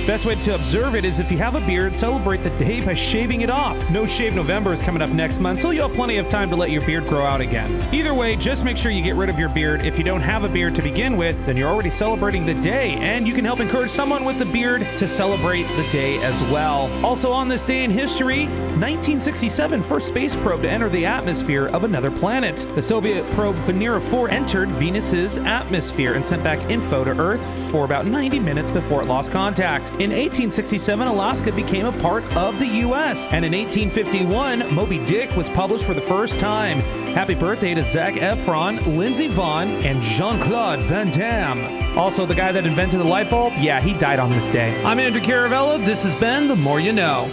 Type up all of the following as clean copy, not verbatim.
Best way to observe it is if you have a beard, celebrate the day by shaving it off. No Shave November is coming up next month, so you'll have plenty of time to let your beard grow out again. Either way, just make sure you get rid of your beard. If you don't have a beard to begin with, then you're already celebrating the day, and you can help encourage someone with a beard to celebrate the day as well. Also on this day in history, 1967, first space probe to enter the atmosphere of another planet. The Soviet probe Venera 4 entered Venus's atmosphere and sent back info to Earth for about 90 minutes before it lost contact. In 1867, Alaska became a part of the U.S., and in 1851, Moby Dick was published for the first time. Happy birthday to Zac Efron, Lindsey Vonn, and Jean-Claude Van Damme. Also, the guy that invented the light bulb, yeah, he died on this day. I'm Andrew Caravella. This has been The More You Know.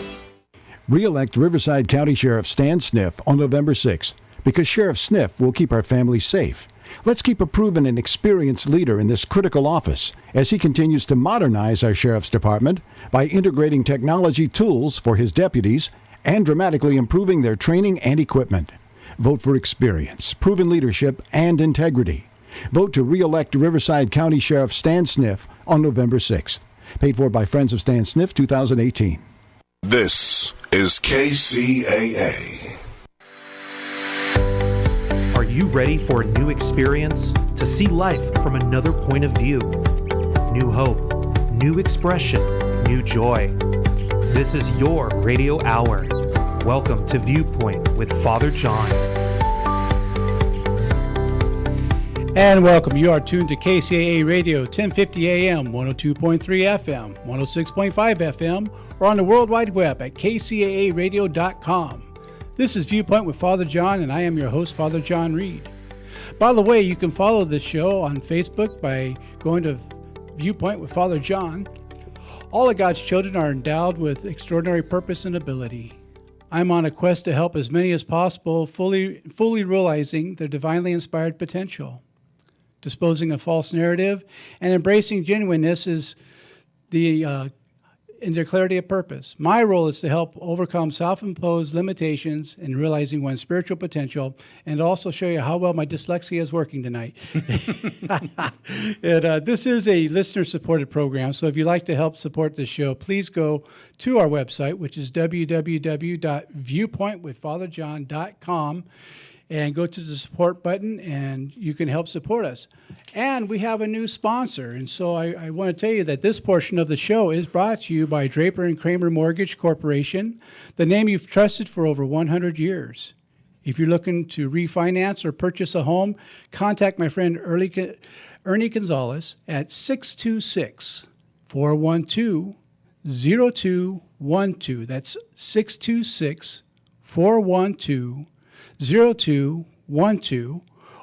Re-elect Riverside County Sheriff Stan Sniff on November 6th, because Sheriff Sniff will keep our families safe. Let's keep a proven and experienced leader in this critical office as he continues to modernize our Sheriff's Department by integrating technology tools for his deputies and dramatically improving their training and equipment. Vote for experience, proven leadership, and integrity. Vote to re-elect Riverside County Sheriff Stan Sniff on November 6th. Paid for by Friends of Stan Sniff 2018. This is KCAA. Are you ready for a new experience? To see life from another point of view? New hope, new expression, new joy. This is your radio hour. Welcome to Viewpoint with Father John. And welcome. You are tuned to KCAA Radio, 1050 AM, 102.3 FM, 106.5 FM, or on the World Wide Web at kcaaradio.com. This is Viewpoint with Father John, and I am your host, Father John Reed. By the way, you can follow this show on Facebook by going to Viewpoint with Father John. All of God's children are endowed with extraordinary purpose and ability. I'm on a quest to help as many as possible, fully realizing their divinely inspired potential. Disposing of false narrative and embracing genuineness is in their clarity of purpose. My role is to help overcome self-imposed limitations in realizing one's spiritual potential, and also show you how well my dyslexia is working tonight. This is a listener-supported program, so if you'd like to help support this show, please go to our website, which is www.viewpointwithfatherjohn.com, and go to the support button, and you can help support us. And we have a new sponsor, and so I want to tell you that this portion of the show is brought to you by Draper and Kramer Mortgage Corporation, the name you've trusted for over 100 years. If you're looking to refinance or purchase a home, contact my friend Ernie Gonzalez at 626-412-0212. That's 626-412-0212,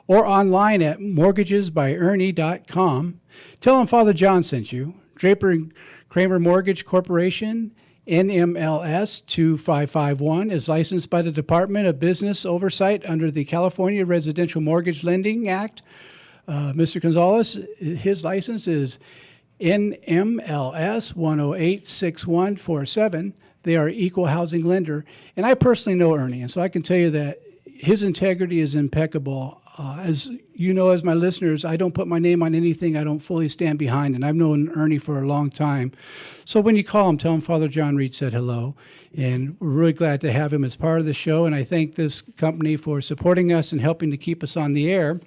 or online at mortgagesbyernie.com. Tell them Father John sent you. Draper and Kramer Mortgage Corporation, NMLS 2551, is licensed by the Department of Business Oversight under the California Residential Mortgage Lending Act. Mr. Gonzalez, his license is NMLS 1086147. They are an equal housing lender. And I personally know Ernie, and so I can tell you that his integrity is impeccable. As you know, as my listeners, I don't put my name on anything I don't fully stand behind, and I've known Ernie for a long time. So when you call him, tell him Father John Reed said hello, and we're really glad to have him as part of the show, and I thank this company for supporting us and helping to keep us on the air.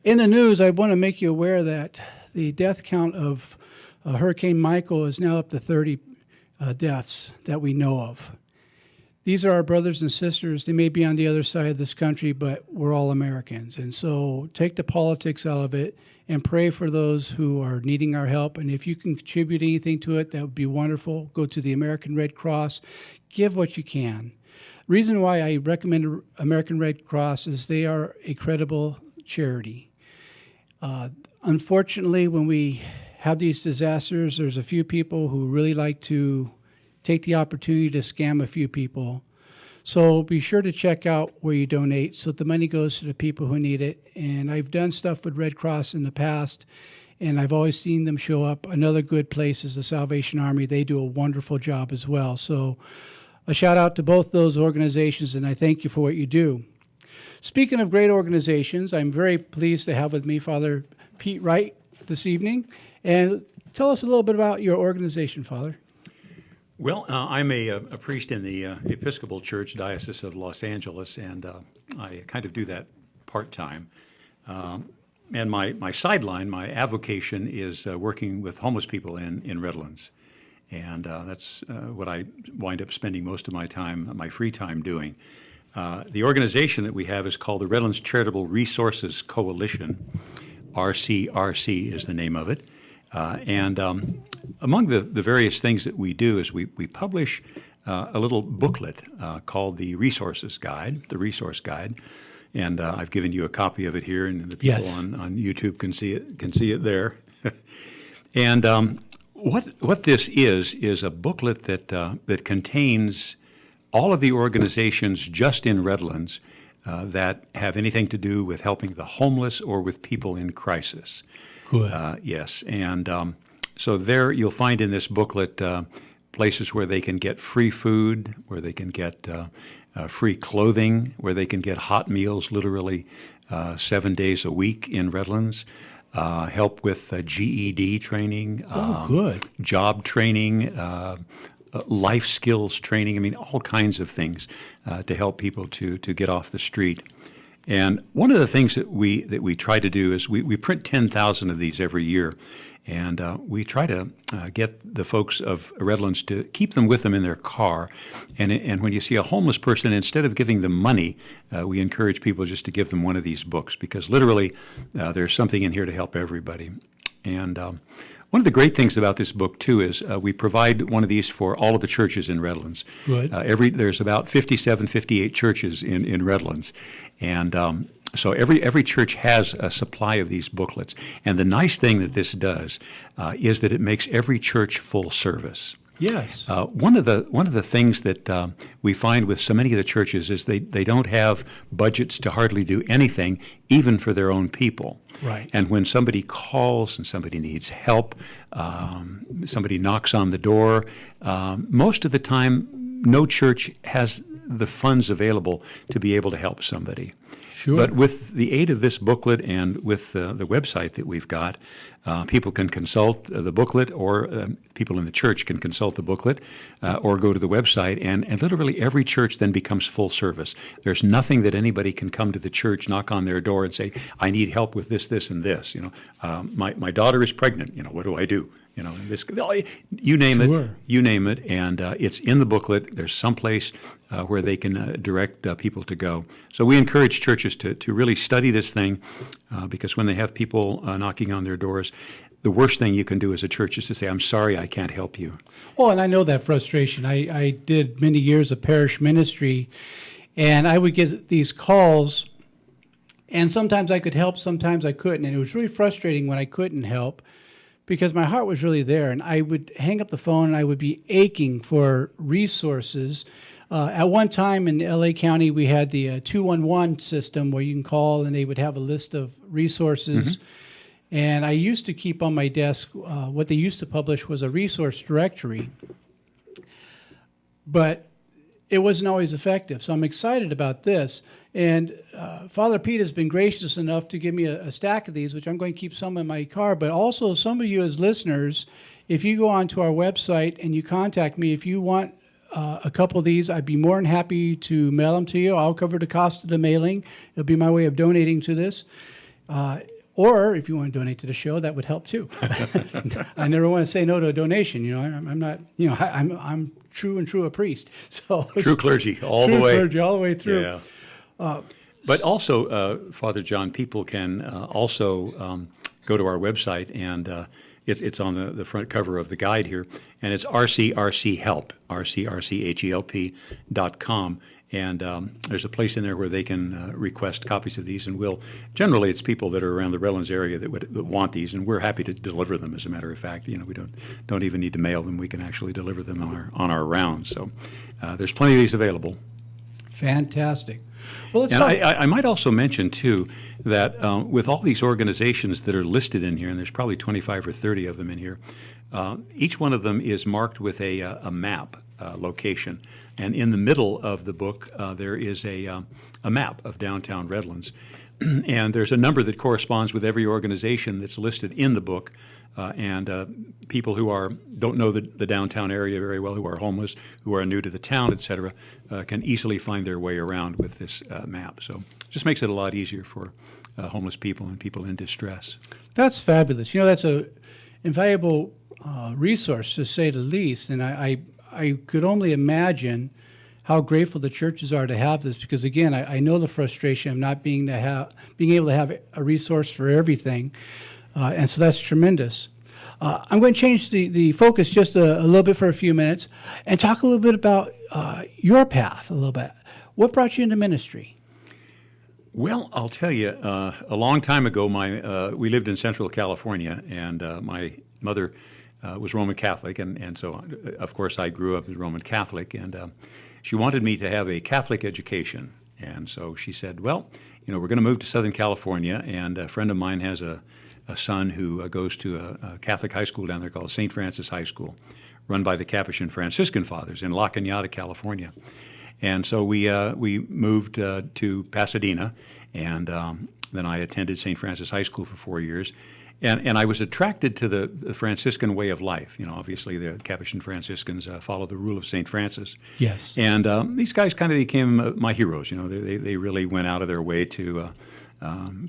In the news, I want to make you aware that the death count of Hurricane Michael is now up to 30 deaths that we know of. These are our brothers and sisters. They may be on the other side of this country, but we're all Americans. And so take the politics out of it and pray for those who are needing our help. And if you can contribute anything to it, that would be wonderful. Go to the American Red Cross. Give what you can. Reason why I recommend American Red Cross is they are a credible charity. Unfortunately, when we have these disasters, there's a few people who really like to take the opportunity to scam a few people. So be sure to check out where you donate so the money goes to the people who need it. And I've done stuff with Red Cross in the past, and I've always seen them show up. Another good place is the Salvation Army. They do a wonderful job as well. So a shout out to both those organizations, and I thank you for what you do. Speaking of great organizations, I'm very pleased to have with me Father Pete Wright this evening. And tell us a little bit about your organization, Father. Well, I'm a priest in the Episcopal Church, Diocese of Los Angeles, and I kind of do that part-time. And my sideline, my avocation, is working with homeless people in Redlands. And that's what I wind up spending most of my free time doing. The organization that we have is called the Redlands Charitable Resources Coalition. RCRC is the name of it. And among the various things that we do is we publish a little booklet called the Resources Guide, the Resource Guide. And I've given you a copy of it here, and the people on YouTube can see it there. And what this is a booklet that contains all of the organizations just in Redlands that have anything to do with helping the homeless or with people in crisis. Good. Yes, and so there you'll find in this booklet places where they can get free food, where they can get free clothing, where they can get hot meals literally 7 days a week in Redlands, help with GED training, good. job training, life skills training. I mean, all kinds of things to help people to get off the street. And one of the things that we try to do is we print 10,000 of these every year, and we try to get the folks of Redlands to keep them with them in their car. And when you see a homeless person, instead of giving them money, we encourage people just to give them one of these books, because literally there's something in here to help everybody. And one of the great things about this book, too, is we provide one of these for all of the churches in Redlands. Good. There's about 57, 58 churches in Redlands. And so every church has a supply of these booklets. And the nice thing that this does is that it makes every church full service. Yes. One of the things that we find with so many of the churches is they don't have budgets to hardly do anything, even for their own people. Right. And when somebody calls and somebody needs help, somebody knocks on the door, most of the time, no church has the funds available to be able to help somebody. Sure. But with the aid of this booklet and with the website that we've got, people can consult the booklet, or people in the church can consult the booklet, or go to the website, and literally every church then becomes full service. There's nothing that anybody can come to the church, knock on their door, and say, "I need help with this, this, and this." My daughter is pregnant. What do I do? This, you name Sure. it, you name it, and it's in the booklet. There's some place where they can direct people to go. So we encourage churches to really study this thing, because when they have people knocking on their doors, the worst thing you can do as a church is to say, "I'm sorry, I can't help you." Well, and I know that frustration. I did many years of parish ministry, and I would get these calls, and sometimes I could help, sometimes I couldn't, and it was really frustrating when I couldn't help, because my heart was really there, and I would hang up the phone and I would be aching for resources. At one time in LA County, we had the 211 system where you can call and they would have a list of resources. Mm-hmm. And I used to keep on my desk, what they used to publish was a resource directory, but it wasn't always effective. So I'm excited about this. And Father Pete has been gracious enough to give me a stack of these, which I'm going to keep some in my car. But also, some of you as listeners, if you go onto our website and you contact me, if you want a couple of these, I'd be more than happy to mail them to you. I'll cover the cost of the mailing. It'll be my way of donating to this. Or if you want to donate to the show, that would help too. I never want to say no to a donation. I'm not. I'm true a priest. So true clergy all the way. True clergy all the way through. Yeah. But also, Father John, people can also go to our website, and it's on the front cover of the guide here, and it's rcrchelp, rcrchelp.com. And there's a place in there where they can request copies of these, and generally it's people that are around the Redlands area that want these, and we're happy to deliver them. As a matter of fact, we don't even need to mail them. We can actually deliver them on our rounds. So there's plenty of these available. Fantastic. Well, and I might also mention, too, that with all these organizations that are listed in here, and there's probably 25 or 30 of them in here, each one of them is marked with a map location. And in the middle of the book, there is a map of downtown Redlands. And there's a number that corresponds with every organization that's listed in the book. and people who don't know the downtown area very well, who are homeless, who are new to the town, et cetera, can easily find their way around with this map. So it just makes it a lot easier for homeless people and people in distress. That's fabulous. That's a invaluable resource, to say the least. And I could only imagine how grateful the churches are to have this, because again, I know the frustration of not being able to have a resource for everything, and so that's tremendous. I'm going to change the focus just a little bit for a few minutes and talk a little bit about your path a little bit. What brought you into ministry? Well, I'll tell you, a long time ago, we lived in Central California, and my mother was Roman Catholic, and so, of course, I grew up as Roman Catholic, and she wanted me to have a Catholic education. And so she said, well, we're going to move to Southern California, and a friend of mine has a son who goes to a Catholic high school down there called St. Francis High School, run by the Capuchin Franciscan Fathers in La Cañada, California. And so we moved to Pasadena, and then I attended St. Francis High School for 4 years. And I was attracted to the Franciscan way of life. Obviously the Capuchin Franciscans follow the rule of St. Francis. Yes. And these guys kind of became my heroes. They really went out of their way to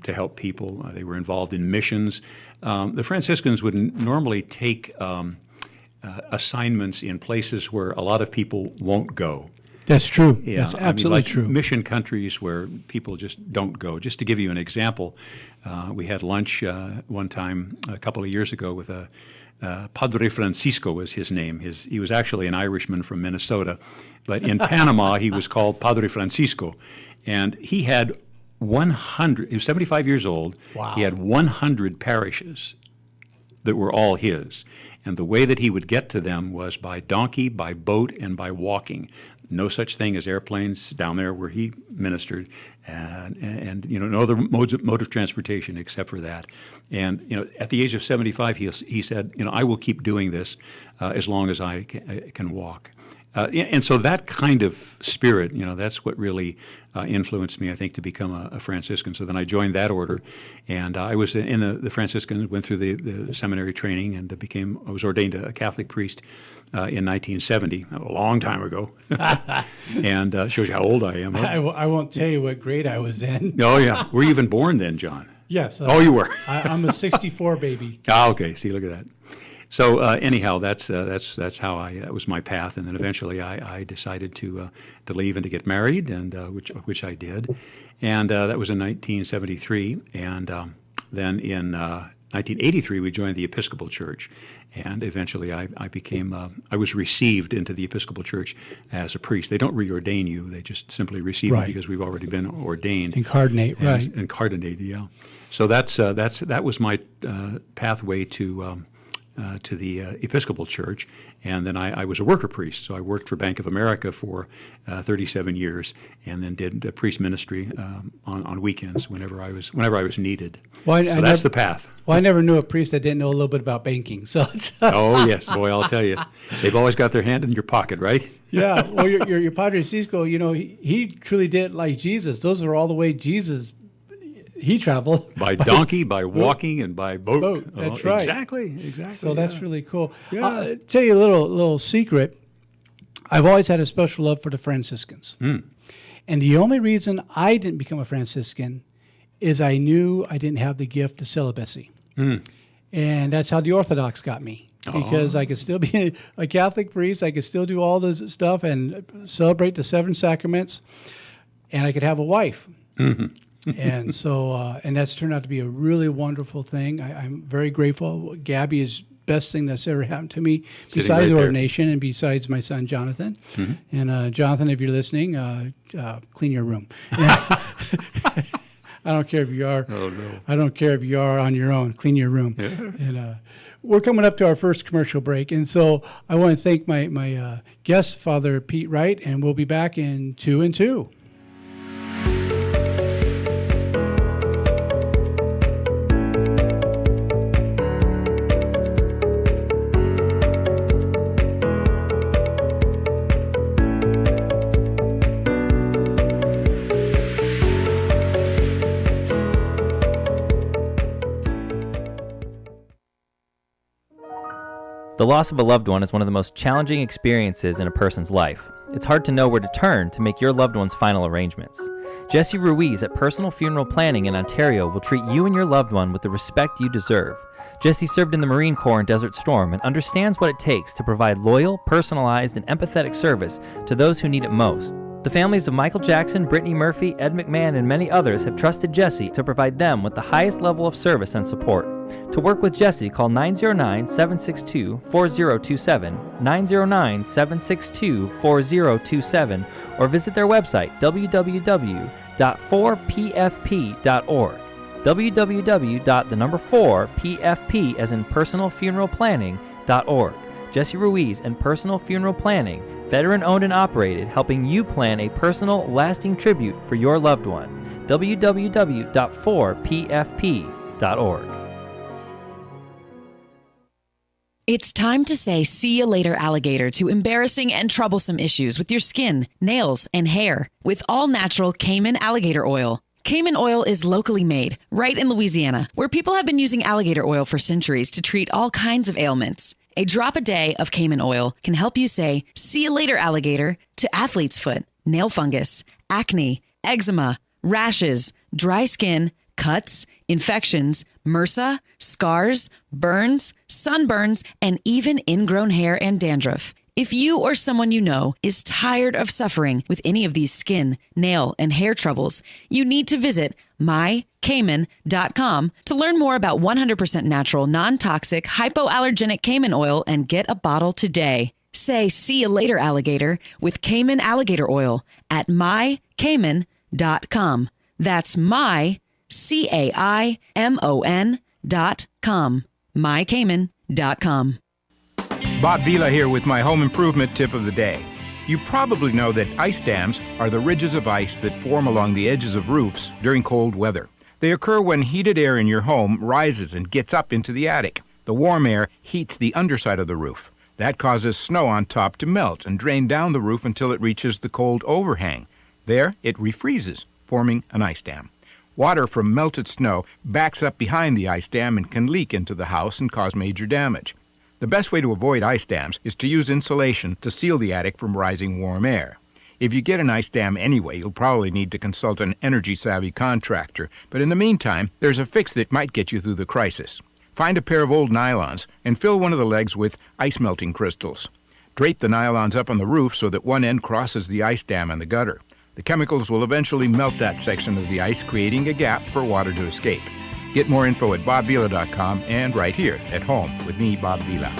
help people. They were involved in missions. The Franciscans would normally take assignments in places where a lot of people won't go. That's true. Yeah, That's absolutely true. Mission countries where people just don't go. Just to give you an example, we had lunch one time a couple of years ago with Padre Francisco was his name. He was actually an Irishman from Minnesota, but in Panama he was called Padre Francisco, and he had 100. He was 75 years old. Wow. He had 100 parishes that were all his, and the way that he would get to them was by donkey, by boat, and by walking. No such thing as airplanes down there where he ministered, and no other mode of transportation except for that. And at the age of 75, he said, I will keep doing this as long as I can walk. And so that kind of spirit, that's what really influenced me, I think, to become a Franciscan. So then I joined that order, and I was in the Franciscans, went through the seminary training, and I was ordained a Catholic priest in 1970, a long time ago. And shows you how old I am. Huh? I won't tell you what grade I was in. Oh, yeah. Were you even born then, John? Yes. Oh, you were. I'm a 64 baby. Ah, okay. See, look at that. So anyhow, that's how that was my path, and then eventually I decided to leave and to get married, and which I did, and that was in 1973, and then in 1983 we joined the Episcopal Church, and eventually I was received into the Episcopal Church as a priest. They don't reordain you; they just simply receive you because we've already been ordained. Incarnate, right? Incarnated, yeah. So that was my pathway to the Episcopal Church, and then I was a worker priest. So I worked for Bank of America for 37 years, and then did priest ministry on weekends whenever I was needed. Well, that's the path. Well, I never knew a priest that didn't know a little bit about banking. So. Oh yes, boy, I'll tell you, they've always got their hand in your pocket, right? Yeah. Well, your Padre Cisco, he truly did like Jesus. Those are all the way Jesus. He traveled by donkey, by walking, and by boat. That's right. Exactly. So that's really cool. Yeah. I'll tell you a little secret. I've always had a special love for the Franciscans. And the only reason I didn't become a Franciscan is I knew I didn't have the gift of celibacy. And that's how the Orthodox got me. Because I could still be a Catholic priest, I could still do all this stuff and celebrate the 7 sacraments, and I could have a wife. And so, and that's turned out to be a really wonderful thing. I'm very grateful. Gabby is best thing that's ever happened to me, besides the ordination and besides my son Jonathan. And Jonathan, if you're listening, clean your room. I don't care if you are. Oh no. I don't care if you are on your own. Clean your room. Yeah. And we're coming up to our first commercial break, and so I want to thank my guest, Father Pete Wright, and we'll be back in 2 and 2. The loss of a loved one is one of the most challenging experiences in a person's life. It's hard to know where to turn to make your loved one's final arrangements. Jesse Ruiz at Personal Funeral Planning in Ontario will treat you and your loved one with the respect you deserve. Jesse served in the Marine Corps in Desert Storm and understands what it takes to provide loyal, personalized, and empathetic service to those who need it most. The families of Michael Jackson, Brittany Murphy, Ed McMahon, and many others have trusted Jesse to provide them with the highest level of service and support. To work with Jesse, call 909-762-4027, 909-762-4027, or visit their website, www.4pfp.org. www.4pfp as in personalfuneralplanning.org. Jesse Ruiz and Personal Funeral Planning, veteran-owned and operated, helping you plan a personal, lasting tribute for your loved one. www.4pfp.org. It's time to say see you later, alligator, to embarrassing and troublesome issues with your skin, nails, and hair with all-natural Cayman alligator oil. Cayman oil is locally made, right in Louisiana, where people have been using alligator oil for centuries to treat all kinds of ailments. A drop a day of Cayman oil can help you say, see you later, alligator, to athlete's foot, nail fungus, acne, eczema, rashes, dry skin, cuts, infections, MRSA, scars, burns, sunburns, and even ingrown hair and dandruff. If you or someone you know is tired of suffering with any of these skin, nail, and hair troubles, you need to visit mycayman.com to learn more about 100% natural, non-toxic, hypoallergenic Cayman oil and get a bottle today. Say see you later, alligator, with Cayman alligator oil at mycayman.com. That's mycayman.com. mycayman.com. Bob Vila here with my home improvement tip of the day. You probably know that ice dams are the ridges of ice that form along the edges of roofs during cold weather. They occur when heated air in your home rises and gets up into the attic. The warm air heats the underside of the roof. That causes snow on top to melt and drain down the roof until it reaches the cold overhang. There, it refreezes, forming an ice dam. Water from melted snow backs up behind the ice dam and can leak into the house and cause major damage. The best way to avoid ice dams is to use insulation to seal the attic from rising warm air. If you get an ice dam anyway, you'll probably need to consult an energy-savvy contractor. But in the meantime, there's a fix that might get you through the crisis. Find a pair of old nylons and fill one of the legs with ice-melting crystals. Drape the nylons up on the roof so that one end crosses the ice dam and the gutter. The chemicals will eventually melt that section of the ice, creating a gap for water to escape. Get more info at bobvila.com and right here at home with me, Bob Vila.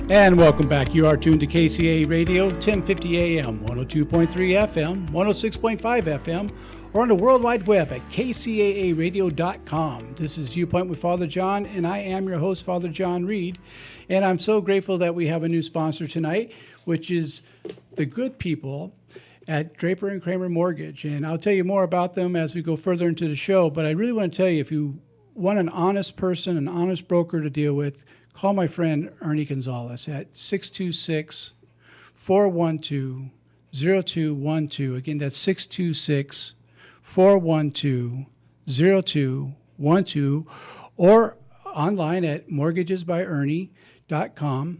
And welcome back. You are tuned to KCAA Radio, 1050 AM, 102.3 FM, 106.5 FM, or on the World Wide Web at kcaaradio.com. This is Viewpoint with Father John, and I am your host, Father John Reed. And I'm so grateful that we have a new sponsor tonight, which is the good people at Draper and Kramer Mortgage. And I'll tell you more about them as we go further into the show. But I really want to tell you, if you want an honest person, an honest broker to deal with, call my friend Ernie Gonzalez at 626-412-0212. Again, that's 626-412-0212, or online at mortgagesbyernie.com.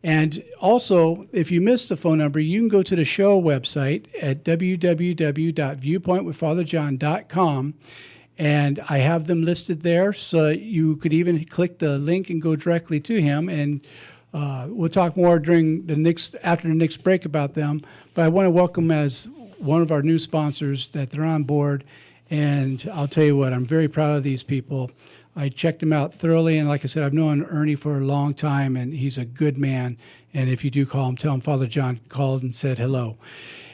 And also, if you missed the phone number, you can go to the show website at www.viewpointwithfatherjohn.com. And I have them listed there, so you could even click the link and go directly to him. And we'll talk more after the next break about them. But I want to welcome as one of our new sponsors that they're on board. And I'll tell you what, I'm very proud of these people. I checked them out thoroughly, and like I said, I've known Ernie for a long time, and he's a good man. And if you do call him, tell him Father John called and said hello.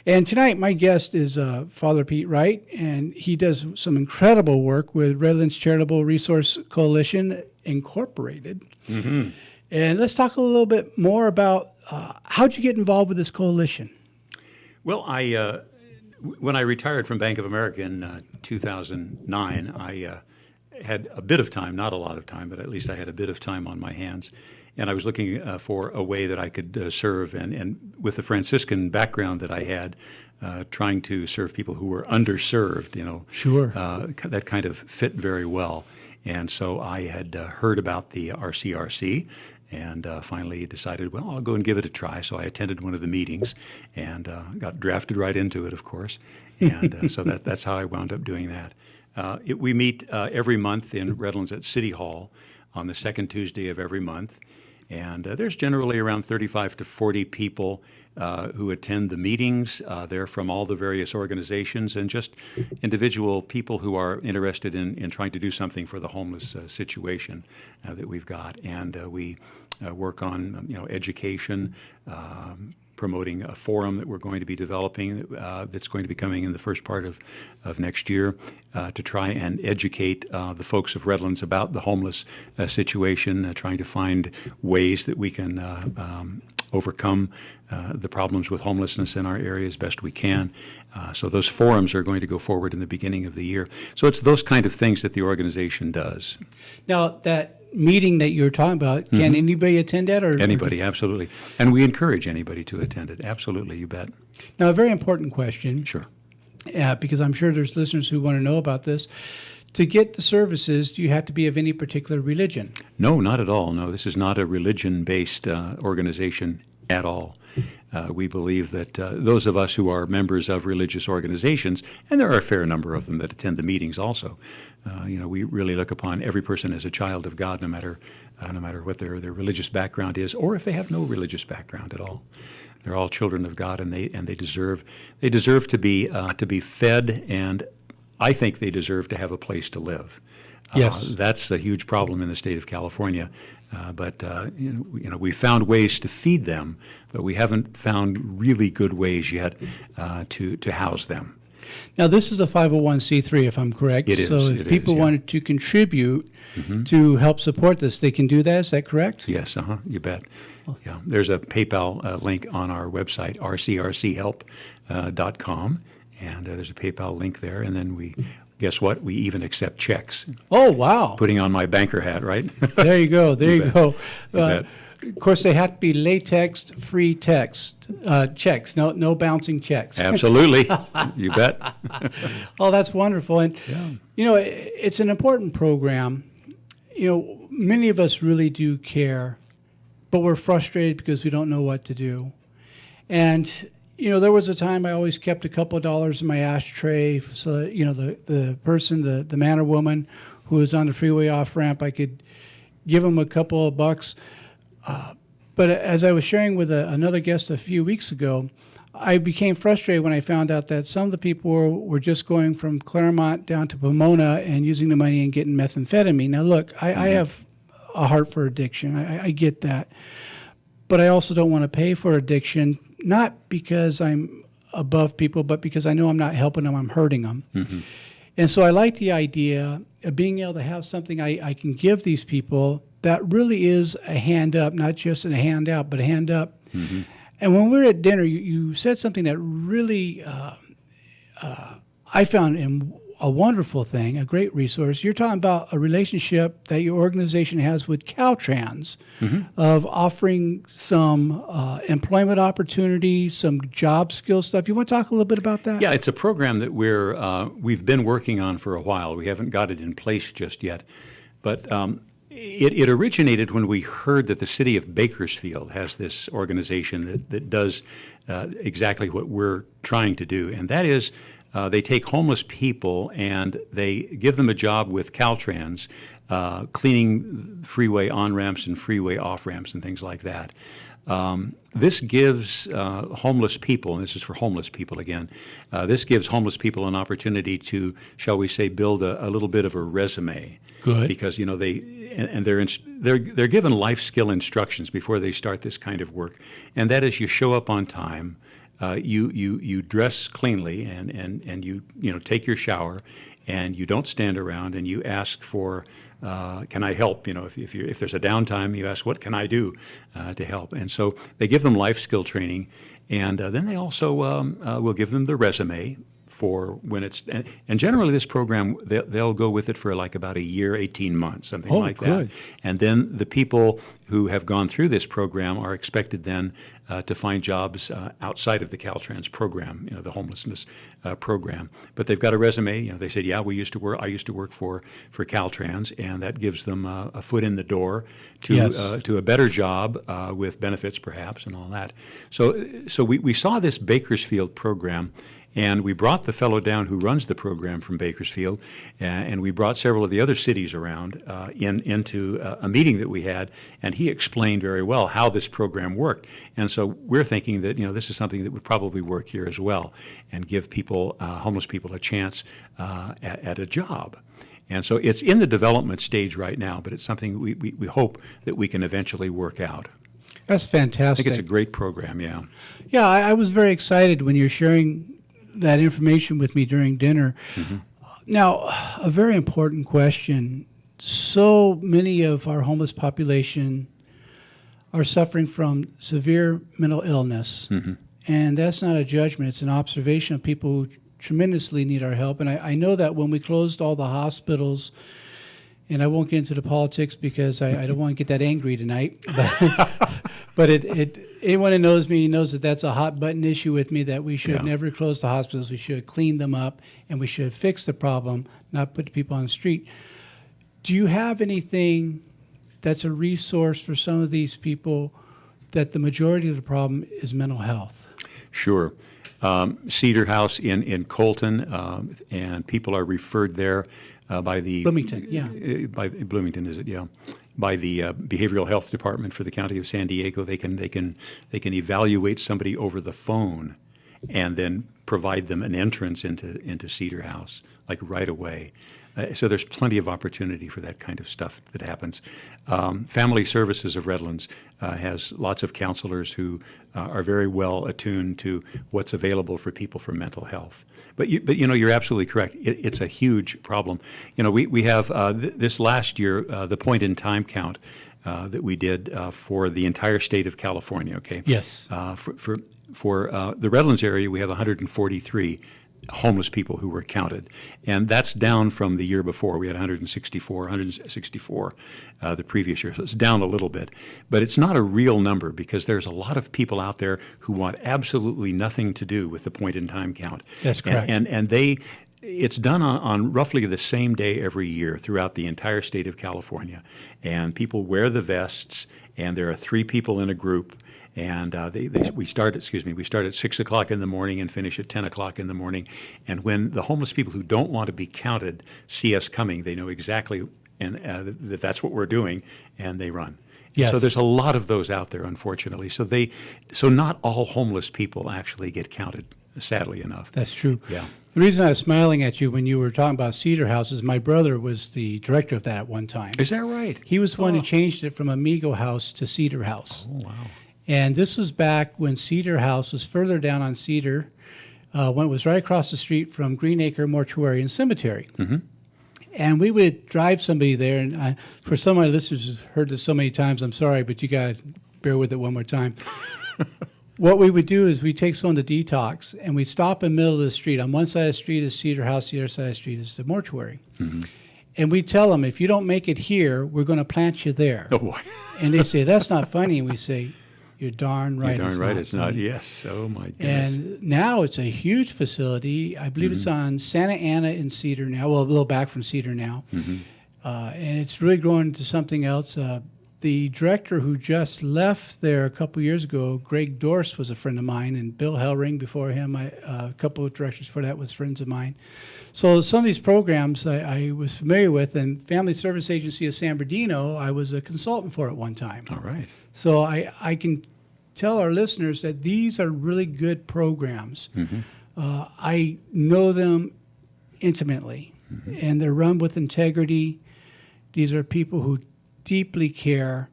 And tonight, my guest is Father Pete Wright, and he does some incredible work with Redlands Charitable Resource Coalition Incorporated. Mm-hmm. And let's talk a little bit more about how'd you get involved with this coalition? Well, when I retired from Bank of America in 2009, I had a bit of time, not a lot of time, but at least I had a bit of time on my hands. And I was looking for a way that I could serve. And with the Franciscan background that I had, trying to serve people who were underserved, Sure. That kind of fit very well. And so I had heard about the RCRC and finally decided, well, I'll go and give it a try. So I attended one of the meetings and got drafted right into it, of course. And so that's how I wound up doing that. We meet every month in Redlands at City Hall on the second Tuesday of every month. And there's generally around 35 to 40 people who attend the meetings. They're from all the various organizations and just individual people who are interested in trying to do something for the homeless situation that we've got. And we work on education, promoting a forum that we're going to be developing that's going to be coming in the first part of next year to try and educate the folks of Redlands about the homeless situation, trying to find ways that we can overcome the problems with homelessness in our area as best we can. So those forums are going to go forward in the beginning of the year. So it's those kind of things that the organization does. Now, that meeting that you're talking about, can anybody attend that? Or Anybody, absolutely. And we encourage anybody to attend it. Absolutely, you bet. Now, a very important question. Sure. Because I'm sure there's listeners who want to know about this. To get the services, do you have to be of any particular religion? No, not at all. No, this is not a religion-based organization at all. We believe that those of us who are members of religious organizations, and there are a fair number of them that attend the meetings also, we really look upon every person as a child of God, no matter what their religious background is, or if they have no religious background at all. They're all children of God, and they deserve to be fed, and I think they deserve to have a place to live. Yes. That's a huge problem in the state of California. But we found ways to feed them, but we haven't found really good ways yet to house them. Now, this is a 501c3, if I'm correct. It is. So if people yeah. wanted to contribute to help support this, they can do that. Is that correct? Yes, you bet. Yeah, there's a PayPal link on our website, rcrchelp.com, and there's a PayPal link there, and then guess what? We even accept checks. Oh, wow. Putting on my banker hat, right? There you go. There you go. bet. Of course, they have to be latex-free checks. No bouncing checks. Absolutely. You bet. Oh, that's wonderful. And, it's an important program. Many of us really do care, but we're frustrated because we don't know what to do. And there was a time I always kept a couple of dollars in my ashtray. So, the person, the man or woman who was on the freeway off ramp, I could give them a couple of bucks. But as I was sharing with another guest a few weeks ago, I became frustrated when I found out that some of the people were just going from Claremont down to Pomona and using the money and getting methamphetamine. Now, look, I have a heart for addiction. I get that. But I also don't want to pay for addiction, not because I'm above people, but because I know I'm not helping them, I'm hurting them. Mm-hmm. And so I like the idea of being able to have something I can give these people that really is a hand up, not just a handout, but a hand up. Mm-hmm. And when we were at dinner, you said something that really I found a wonderful thing, a great resource. You're talking about a relationship that your organization has with Caltrans of offering some employment opportunities, some job skill stuff. You want to talk a little bit about that? Yeah, it's a program that we've been working on for a while. We haven't got it in place just yet. But it originated when we heard that the city of Bakersfield has this organization that does exactly what we're trying to do, and that is they take homeless people and they give them a job with Caltrans, cleaning freeway on-ramps and freeway off-ramps and things like that. This gives homeless people, and this is for homeless people again, this gives homeless people an opportunity to, shall we say, build a little bit of a resume. Good. Because they're given life skill instructions before they start this kind of work, and that is you show up on time, you dress cleanly, and you take your shower, and you don't stand around, and you ask for can I help? If there's a downtime, you ask, what can I do to help? And so they give them life skill training, and then they also will give them the resume for when it's and generally this program they'll go with it for like about a year, 18 months, something like good. that. And then the people who have gone through this program are expected then to find jobs outside of the Caltrans program, the homelessness program. But they've got a resume. They said, yeah, I used to work for Caltrans, and that gives them a foot in the door to a better job with benefits perhaps and all that. So we saw this Bakersfield program. And we brought the fellow down who runs the program from Bakersfield, and we brought several of the other cities around into a meeting that we had, and he explained very well how this program worked. And so we're thinking that this is something that would probably work here as well, and give people, homeless people, a chance at a job. And so it's in the development stage right now, but it's something we hope that we can eventually work out. That's fantastic. I think it's a great program, yeah. Yeah, I was very excited when you're sharing that information with me during dinner. Mm-hmm. Now, a very important question. So many of our homeless population are suffering from severe mental illness. Mm-hmm. And that's not a judgment. It's an observation of people who tremendously need our help. And I know that when we closed all the hospitals, and I won't get into the politics because I don't want to get that angry tonight, but anyone who knows me knows that that's a hot button issue with me, that we should never close the hospitals. We should clean them up, and we should fix the problem, not put people on the street. Do you have anything that's a resource for some of these people that the majority of the problem is mental health? Sure. Cedar House in Colton, and people are referred there by the Bloomington, yeah. By Bloomington, is it? Yeah. By the Behavioral Health Department for the County of San Diego. They can evaluate somebody over the phone, and then provide them an entrance into Cedar House, like right away. So there's plenty of opportunity for that kind of stuff that happens. Family Services of Redlands has lots of counselors who are very well attuned to what's available for people for mental health. But you're absolutely correct. It's a huge problem. We have this last year the point in time count that we did for the entire state of California. Okay. Yes. For the Redlands area, we have 143 homeless people who were counted, and that's down from the year before. We had 164 the previous year, so it's down a little bit. But it's not a real number because there's a lot of people out there who want absolutely nothing to do with the point-in-time count. That's correct. And it's done on roughly the same day every year throughout the entire state of California, and people wear the vests, and there are 3 people in a group. And we start at 6 o'clock in the morning and finish at 10 o'clock in the morning. And when the homeless people who don't want to be counted see us coming, they know exactly that that's what we're doing, and they run. Yes. So there's a lot of those out there, unfortunately. So not all homeless people actually get counted, sadly enough. That's true. Yeah. The reason I was smiling at you when you were talking about Cedar House is my brother was the director of that at one time. Is that right? He was the one who changed it from Amigo House to Cedar House. Oh, wow. And this was back when Cedar House was further down on Cedar, when it was right across the street from Greenacre Mortuary and Cemetery. Mm-hmm. And we would drive somebody there, and for some of my listeners who've heard this so many times, I'm sorry, but you got to bear with it one more time. What we would do is we'd take someone to detox, and we'd stop in the middle of the street. On one side of the street is Cedar House, the other side of the street is the mortuary. Mm-hmm. And we'd tell them, if you don't make it here, we're going to plant you there. Oh, boy. And they say, that's not funny. And we say, you're darn right. You're darn right. It's not. Yes. Oh my goodness. And now it's a huge facility. I believe it's on Santa Ana in Cedar now. Well, a little back from Cedar now. Mm-hmm. And it's really growing into something else. The director who just left there a couple years ago, Greg Dorst, was a friend of mine, and Bill Hellring before him. A couple of directors for that was friends of mine. So some of these programs I was familiar with, and Family Service Agency of San Bernardino, I was a consultant for at one time. All right. So I can tell our listeners that these are really good programs. Mm-hmm. I know them intimately, mm-hmm. and they're run with integrity. These are people who deeply care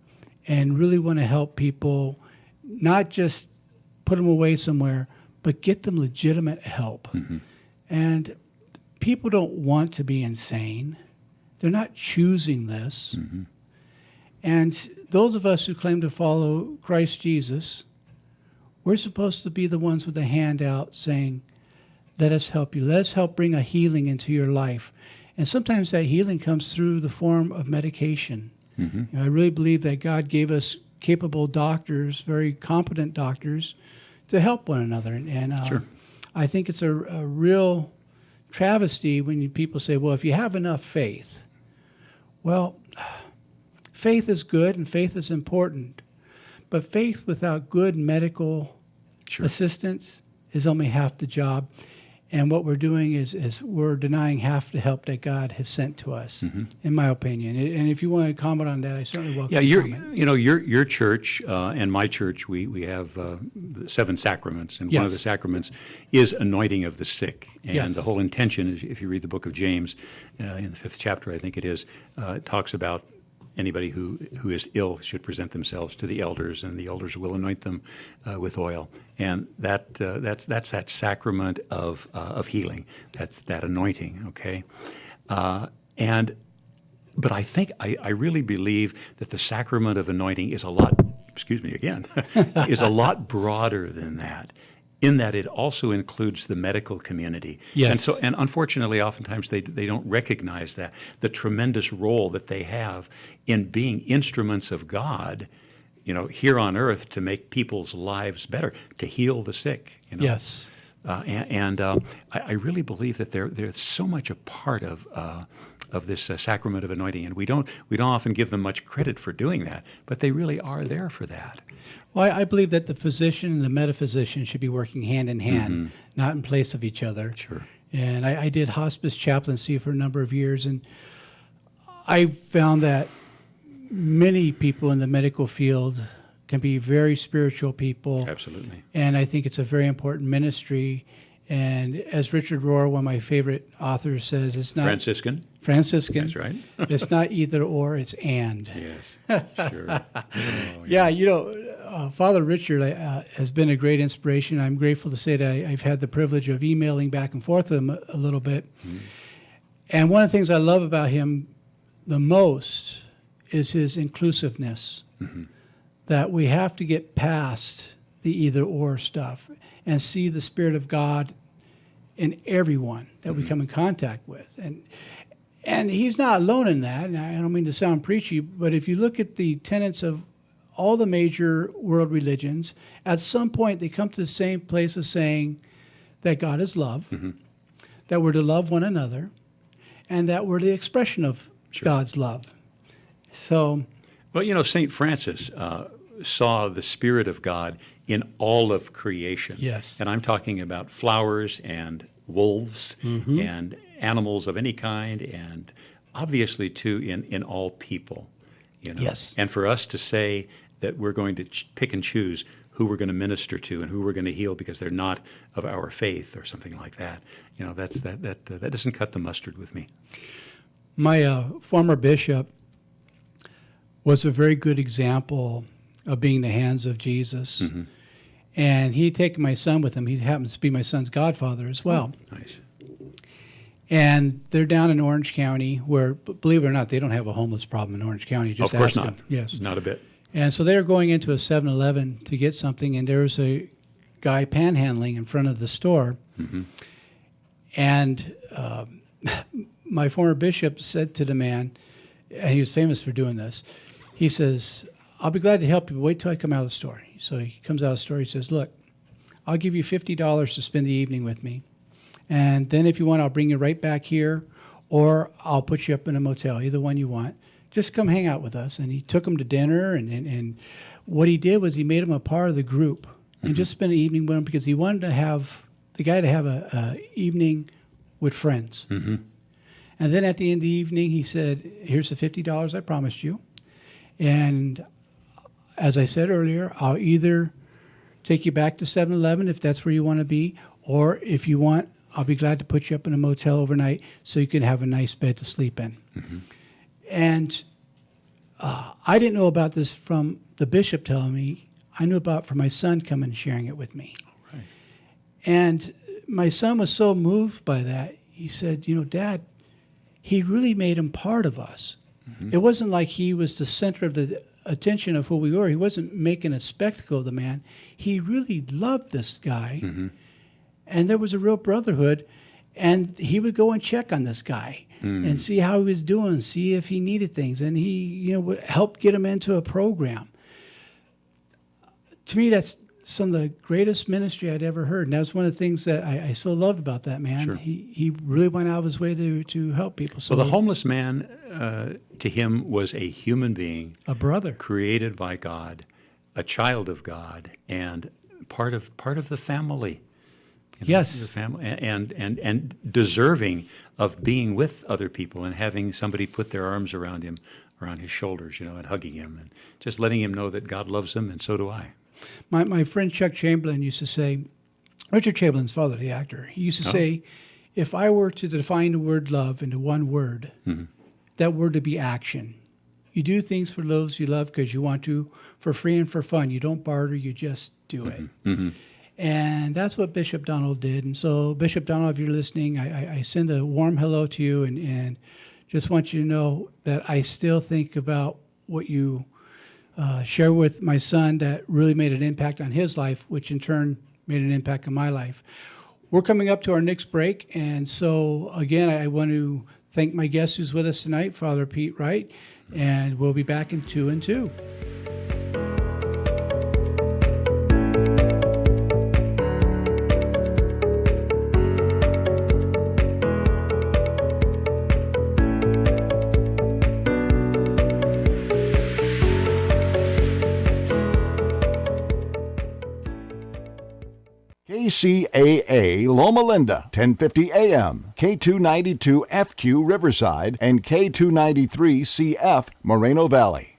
and really want to help people, not just put them away somewhere, but get them legitimate help. Mm-hmm. And people don't want to be insane. They're not choosing this. Mm-hmm. And those of us who claim to follow Christ Jesus, we're supposed to be the ones with the hand out saying, let us help you. Let us help bring a healing into your life. And sometimes that healing comes through the form of medication. You know, I really believe that God gave us capable doctors, very competent doctors, to help one another. And Sure. I think it's a real travesty when people say, well, if you have enough faith. Well, faith is good and faith is important. But faith without good medical assistance is only half the job. And what we're doing is we're denying half the help that God has sent to us, in my opinion. And if you want to comment on that, I certainly welcome Yeah, comment. your church and my church, we have the 7 sacraments, and one of the Yes. sacraments is anointing of the sick. And Yes. the whole intention is, if you read the book of James, in the 5th chapter, I think it is, it talks about anybody who is ill should present themselves to the elders, and the elders will anoint them with oil. And that's that sacrament of healing. That's that anointing. Okay, but I think I really believe that the sacrament of anointing is a lot. Excuse me again, is a lot broader than that. In that it also includes the medical community. Yes. And unfortunately, oftentimes they don't recognize that, the tremendous role that they have in being instruments of God, here on earth to make people's lives better, to heal the sick. Yes. I really believe that they're so much a part of this sacrament of anointing, and we don't often give them much credit for doing that, but they really are there for that. Well, I believe that the physician and the metaphysician should be working hand in hand, not in place of each other. Sure. And I did hospice chaplaincy for a number of years, and I found that many people in the medical field can be very spiritual people. Absolutely. And I think it's a very important ministry. And as Richard Rohr, one of my favorite authors, says, it's not Franciscan. Franciscan. That's right. It's not either or, it's and. Yes. Sure. Yeah, Father Richard has been a great inspiration. I'm grateful to say that I've had the privilege of emailing back and forth with him a little bit. And one of the things I love about him the most is his inclusiveness, that we have to get past the either or stuff and see the Spirit of God in everyone that we come in contact with. And he's not alone in that, and I don't mean to sound preachy, but if you look at the tenets of all the major world religions, at some point they come to the same place of saying that God is love, that we're to love one another, and that we're the expression of God's love. So, well, St. Francis saw the Spirit of God in all of creation. Yes. And I'm talking about flowers and wolves and animals of any kind, and obviously, too, in all people. Yes. And for us to say that we're going to pick and choose who we're going to minister to and who we're going to heal because they're not of our faith or something like that, that doesn't cut the mustard with me. My former bishop was a very good example of being the hands of Jesus. And he'd taken my son with him. He happens to be my son's godfather as well. Nice. And they're down in Orange County where, believe it or not, they don't have a homeless problem in Orange County. Just Of course ask not. them. Yes. Not a bit. And so they were going into a 7-Eleven to get something, and there was a guy panhandling in front of the store. And my former bishop said to the man, and he was famous for doing this, he says, I'll be glad to help you, but wait till I come out of the store. So he comes out of the store, he says, look, I'll give you $50 to spend the evening with me. And then if you want, I'll bring you right back here, or I'll put you up in a motel, either one you want. Just come hang out with us. And he took him to dinner, and what he did was he made him a part of the group and just spent an evening with him because he wanted to have the guy to have a evening with friends. And then at the end of the evening, he said, here's the $50 I promised you. And as I said earlier, I'll either take you back to 7-Eleven if that's where you want to be, or if you want, I'll be glad to put you up in a motel overnight so you can have a nice bed to sleep in. And I didn't know about this from the bishop telling me. I knew about it from my son coming and sharing it with me. Right. And my son was so moved by that. He said, Dad, he really made him part of us. It wasn't like he was the center of the attention of who we were. He wasn't making a spectacle of the man. He really loved this guy. And there was a real brotherhood, and he would go and check on this guy and see how he was doing, see if he needed things, and he, would help get him into a program. To me, that's some of the greatest ministry I'd ever heard, and that's one of the things that I so loved about that man. Sure. He really went out of his way to help people. So Well, the homeless man, to him, was a human being, a brother. created by God, a child of God, and part of the family. Yes. The family, and deserving of being with other people and having somebody put their arms around him, around his shoulders, and hugging him and just letting him know that God loves him, and so do I. My friend Chuck Chamberlain used to say, Richard Chamberlain's father, the actor, he used to say, if I were to define the word love into one word, that word would be action. You do things for those you love because you want to, for free and for fun. You don't barter, you just do it. And that's what Bishop Donald did. And so, Bishop Donald, if you're listening, I send a warm hello to you and just want you to know that I still think about what you share with my son that really made an impact on his life, which in turn made an impact on my life. We're coming up to our next break. And so, again, I want to thank my guest who's with us tonight, Father Pete Wright. And we'll be back in 2 and 2. KCAA Loma Linda, 1050 AM, K292FQ Riverside, and K293CF Moreno Valley.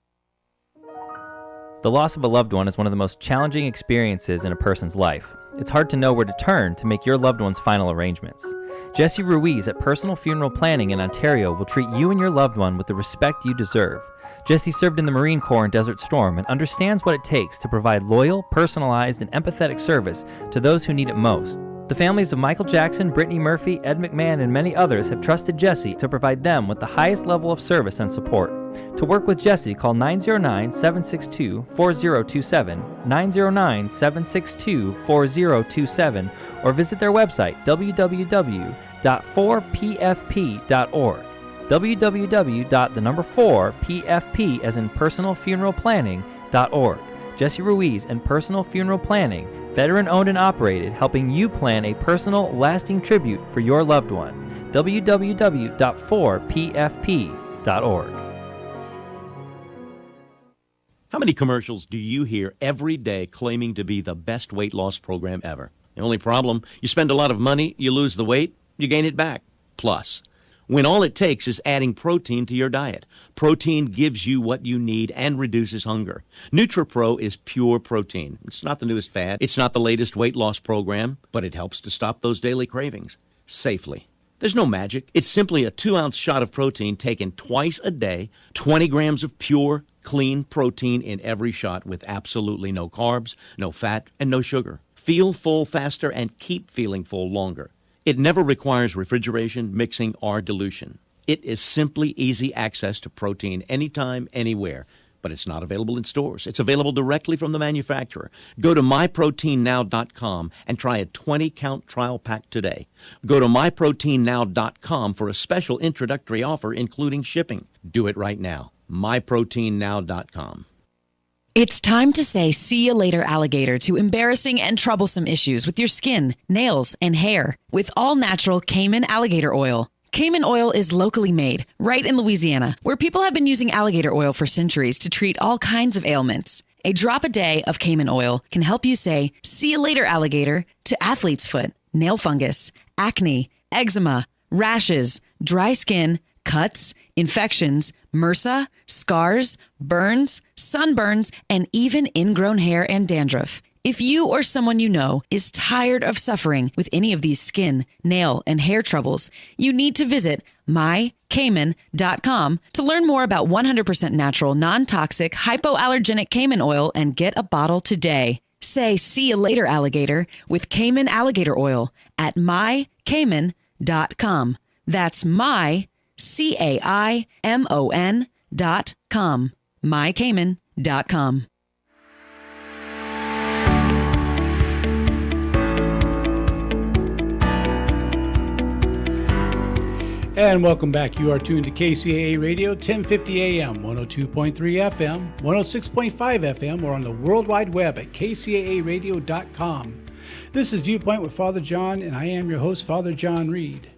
The loss of a loved one is one of the most challenging experiences in a person's life. It's hard to know where to turn to make your loved one's final arrangements. Jesse Ruiz at Personal Funeral Planning in Ontario will treat you and your loved one with the respect you deserve. Jesse served in the Marine Corps in Desert Storm and understands what it takes to provide loyal, personalized, and empathetic service to those who need it most. The families of Michael Jackson, Brittany Murphy, Ed McMahon, and many others have trusted Jesse to provide them with the highest level of service and support. To work with Jesse, call 909-762-4027, 909-762-4027, or visit their website, www.4pfp.org. www.4pfp as in personalfuneralplanning.org. Jesse Ruiz and Personal Funeral Planning, veteran-owned and operated, helping you plan a personal, lasting tribute for your loved one. www.4pfp.org. How many commercials do you hear every day claiming to be the best weight loss program ever? The only problem, you spend a lot of money, you lose the weight, you gain it back. Plus, when all it takes is adding protein to your diet. Protein gives you what you need and reduces hunger. NutriPro is pure protein. It's not the newest fad. It's not the latest weight loss program, but it helps to stop those daily cravings safely. There's no magic. It's simply a 2-ounce shot of protein taken twice a day, 20 grams of pure, clean protein in every shot with absolutely no carbs, no fat, and no sugar. Feel full faster and keep feeling full longer. It never requires refrigeration, mixing, or dilution. It is simply easy access to protein anytime, anywhere. But it's not available in stores. It's available directly from the manufacturer. Go to myproteinnow.com and try a 20-count trial pack today. Go to myproteinnow.com for a special introductory offer, including shipping. Do it right now. myproteinnow.com. It's time to say see you later, alligator, to embarrassing and troublesome issues with your skin, nails, and hair with all-natural Cayman alligator oil. Cayman oil is locally made, right in Louisiana, where people have been using alligator oil for centuries to treat all kinds of ailments. A drop a day of Cayman oil can help you say, see you later, alligator, to athlete's foot, nail fungus, acne, eczema, rashes, dry skin, cuts, infections, MRSA, scars, burns, sunburns, and even ingrown hair and dandruff. If you or someone you know is tired of suffering with any of these skin, nail, and hair troubles, you need to visit mycayman.com to learn more about 100% natural, non-toxic, hypoallergenic Cayman oil and get a bottle today. Say see you later, alligator, with Cayman alligator oil at mycayman.com. That's mycayman.com. mycayman.com. And welcome back. You are tuned to KCAA Radio, 1050 AM, 102.3 FM, 106.5 FM, or on the World Wide Web at kcaaradio.com. This is Viewpoint with Father John, and I am your host, Father John Reed.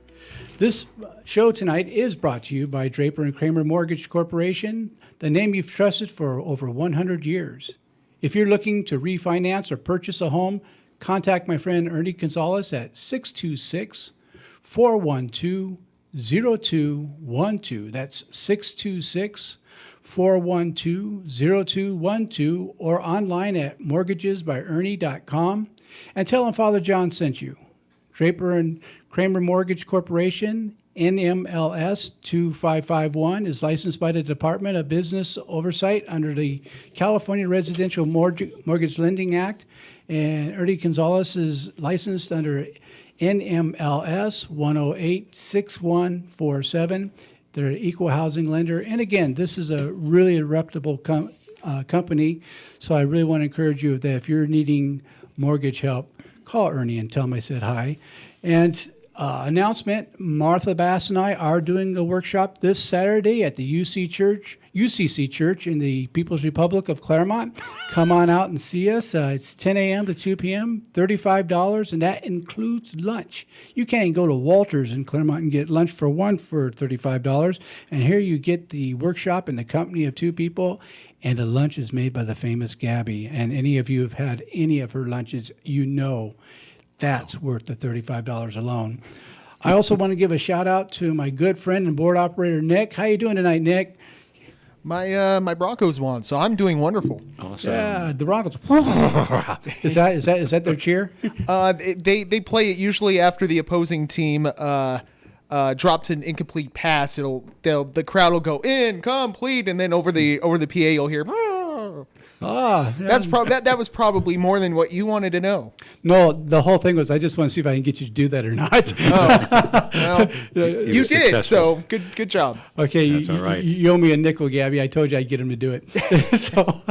This show tonight is brought to you by Draper and Kramer Mortgage Corporation, the name you've trusted for over 100 years. If you're looking to refinance or purchase a home, contact my friend Ernie Gonzalez at 626-412-0212. That's 626-412-0212, or online at mortgagesbyernie.com, and tell him Father John sent you. Draper and Kramer Mortgage Corporation, NMLS 2551, is licensed by the Department of Business Oversight under the California Residential Mortgage Lending Act, and Ernie Gonzalez is licensed under NMLS 1086147. They're an equal housing lender. And again, this is a really reputable company, so I really want to encourage you that if you're needing mortgage help, call Ernie and tell him I said hi. And announcement, Martha Bass and I are doing a workshop this Saturday at the UCC Church in the People's Republic of Claremont. Come on out and see us. It's 10 a.m. to 2 p.m., $35, and that includes lunch. You can't go to Walter's in Claremont and get lunch for one for $35, and here you get the workshop in the company of two people, and the lunch is made by the famous Gabby. And any of you have had any of her lunches, you know that's worth the $35 alone. I also want to give a shout out to my good friend and board operator, Nick. How you doing tonight, Nick? My Broncos won, so I'm doing wonderful. Awesome. Yeah, the Broncos. Is that their cheer? They play it usually after the opposing team drops an incomplete pass. The crowd will go incomplete, and then over the PA you'll hear. Yeah. That was probably more than what you wanted to know. No, the whole thing was I just want to see if I can get you to do that or not. Well, you did, successful. so good job. Okay, That's all right. You owe me a nickel, Gabby. I told you I'd get him to do it. So,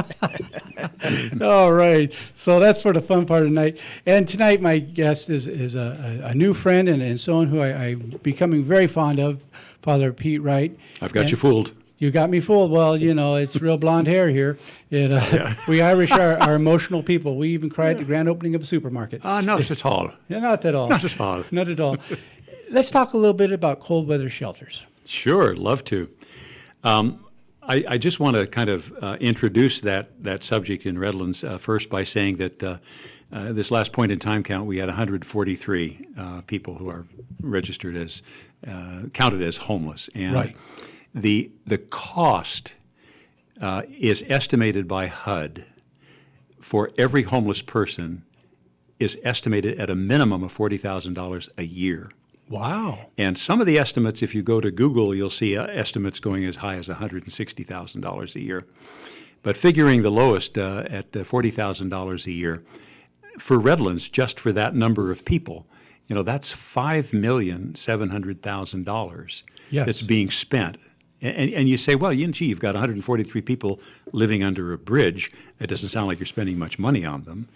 all right. So that's for the fun part of the night. And tonight my guest is a new friend and someone who I'm becoming very fond of, Father Pete Wright. I've got you fooled. You got me fooled. Well, it's real blonde hair here. We Irish are emotional people. We even cry at the grand opening of a supermarket. Not at all. Yeah, not at all. Not at all. Not at all. Let's talk a little bit about cold weather shelters. Sure, love to. I just want to kind of introduce that subject in Redlands first by saying that this last point in time count, we had 143 people who are registered as, counted as homeless. And right. The cost is estimated by HUD for every homeless person is estimated at a minimum of $40,000 a year. Wow. And some of the estimates, if you go to Google, you'll see estimates going as high as $160,000 a year. But figuring the lowest at $40,000 a year, for Redlands, just for that number of people, that's $5,700,000 Yes. that's being spent. And you say, well, you've got 143 people living under a bridge. It doesn't sound like you're spending much money on them.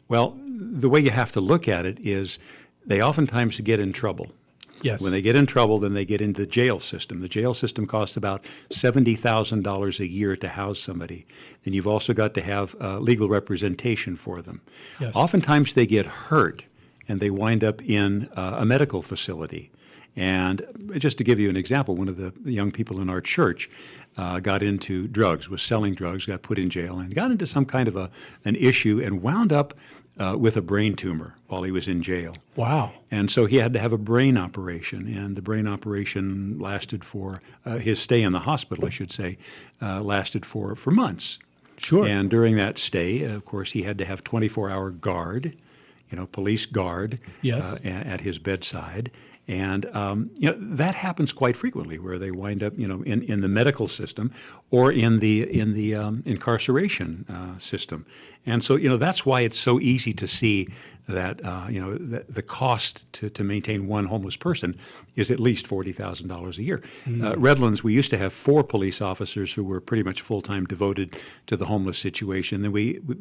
Well, the way you have to look at it is they oftentimes get in trouble. Yes. When they get in trouble, then they get into the jail system. The jail system costs about $70,000 a year to house somebody. Then you've also got to have legal representation for them. Yes. Oftentimes they get hurt and they wind up in a medical facility. And just to give you an example, one of the young people in our church got into drugs, was selling drugs, got put in jail, and got into some kind of an issue and wound up with a brain tumor while he was in jail. Wow. And so he had to have a brain operation, and the brain operation lasted for, his stay in the hospital, I should say, lasted for months. Sure. And during that stay, of course, he had to have 24-hour guard, police guard Yes. At his bedside. And that happens quite frequently, where they wind up, in the medical system or in the incarceration system. And so, that's why it's so easy to see that the cost to maintain one homeless person is at least $40,000 a year. Redlands, we used to have 4 police officers who were pretty much full-time devoted to the homeless situation. Then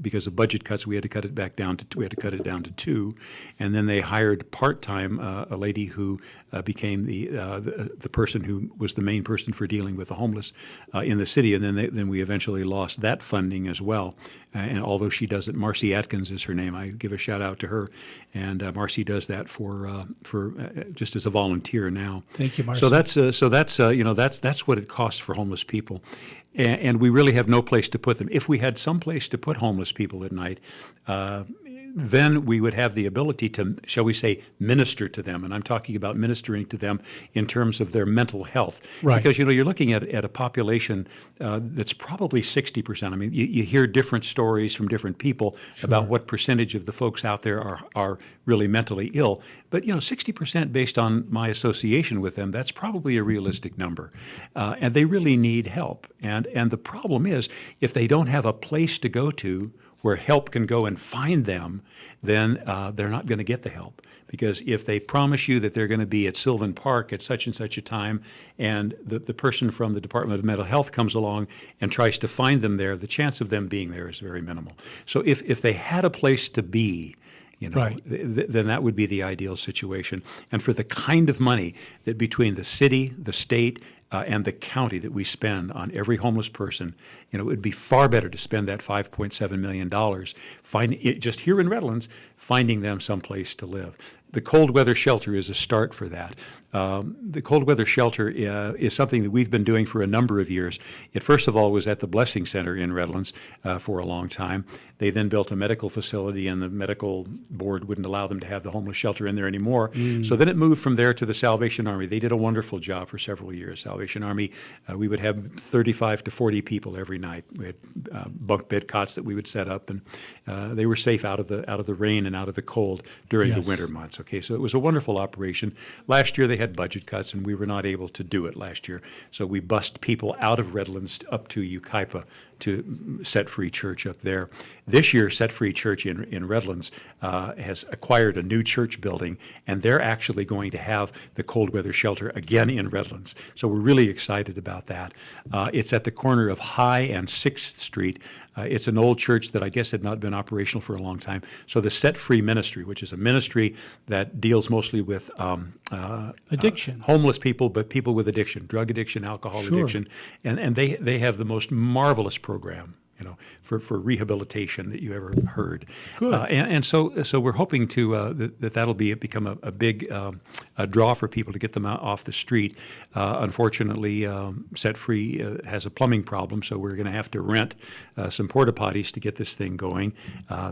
because of budget cuts, we had to cut it down to 2, and then they hired part-time a lady who became the person who was the main person for dealing with the homeless in the city, and then we eventually lost that funding as well. And although she does it, Marcy Atkins is her name. I give a shout out to her, and Marcy does that for just as a volunteer now. Thank you, Marcy. So that's what it costs for homeless people, and we really have no place to put them. If we had some place to put homeless people at night, then we would have the ability to, shall we say, minister to them. And I'm talking about ministering to them in terms of their mental health. Right. Because, you're looking at a population that's probably 60%. I mean, you hear different stories from different people about what percentage of the folks out there are really mentally ill. But, 60% based on my association with them, that's probably a realistic number. And they really need help. And the problem is, if they don't have a place to go to where help can go and find them, then they're not going to get the help. Because if they promise you that they're going to be at Sylvan Park at such and such a time, and the person from the Department of Mental Health comes along and tries to find them there, the chance of them being there is very minimal. So if they had a place to be, Right. then that would be the ideal situation. And for the kind of money that between the city, the state, and the county that we spend on every homeless person, it would be far better to spend that $5.7 million just here in Redlands, finding them someplace to live. The cold weather shelter is a start for that. The cold weather shelter is something that we've been doing for a number of years. It first of all was at the Blessing Center in Redlands for a long time. They then built a medical facility, and the medical board wouldn't allow them to have the homeless shelter in there anymore. So then it moved from there to the Salvation Army. They did a wonderful job for several years. Salvation Army, we would have 35 to 40 people every night. We had bunk bed cots that we would set up, and they were safe out of the rain and out of the cold during the winter months. Okay, so it was a wonderful operation. Last year they had budget cuts, and we were not able to do it last year. So we bussed people out of Redlands up to Yucaipa to Set Free Church up there. This year, Set Free Church in Redlands has acquired a new church building, and they're actually going to have the cold weather shelter again in Redlands. So we're really excited about that. It's at the corner of High and 6th Street. It's an old church that I guess had not been operational for a long time. So the Set Free Ministry, which is a ministry that deals mostly with addiction, homeless people, but people with addiction, drug addiction, alcohol addiction, and they have the most marvelous program, for rehabilitation that you ever heard. Good. And so we're hoping to that'll become a big draw for people to get them out off the street. Unfortunately, Set Free has a plumbing problem, so we're going to have to rent some porta potties to get this thing going.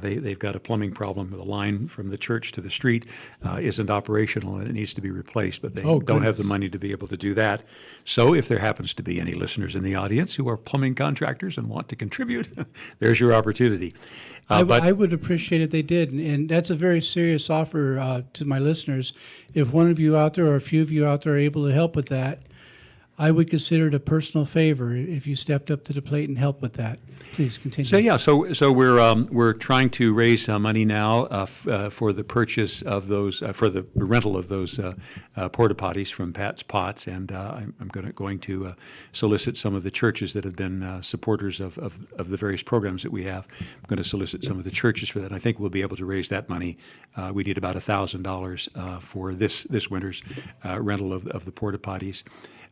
They've got a plumbing problem. The line from the church to the street isn't operational, and it needs to be replaced, but they don't have the money to be able to do that. So if there happens to be any listeners in the audience who are plumbing contractors and want to contribute, there's your opportunity. I would appreciate if they did, and that's a very serious offer to my listeners. If one of you out there or a few of you out there are able to help with that, I would consider it a personal favor if you stepped up to the plate and helped with that. Please continue. So we're trying to raise money now for the purchase of those for the rental of those porta potties from Pat's Pots, and I'm going to solicit some of the churches that have been supporters of the various programs that we have. I'm going to solicit some of the churches for that. I think we'll be able to raise that money. We need about $1,000 for this winter's rental of the porta potties.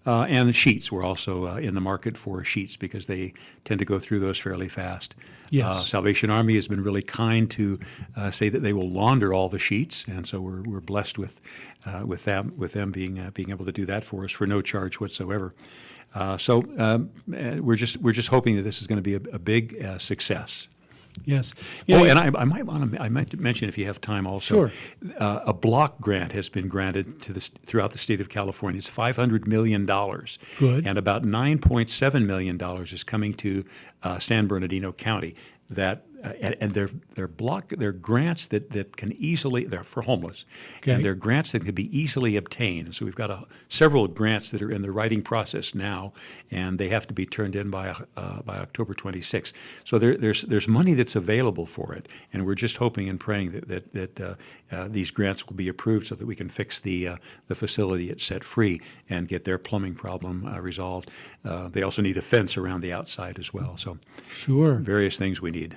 And the sheets, we're also in the market for sheets because they tend to go through those fairly fast. Yes. Salvation Army has been really kind to say that they will launder all the sheets, and so we're blessed with them being able to do that for us for no charge whatsoever. So we're just hoping that this is going to be a big success. Yes. And I might mention, if you have time also, sure. A block grant has been granted throughout the state of California. It's $500 million. Good. And about $9.7 million is coming to San Bernardino County. And they're grants that can easily, they're for homeless, and they're grants that can be easily obtained. So we've got several grants that are in the writing process now, and they have to be turned in by October 26th. So there's money that's available for it, and we're just hoping and praying that these grants will be approved so that we can fix the facility at Set Free and get their plumbing problem resolved. They also need a fence around the outside as well. So sure, various things we need.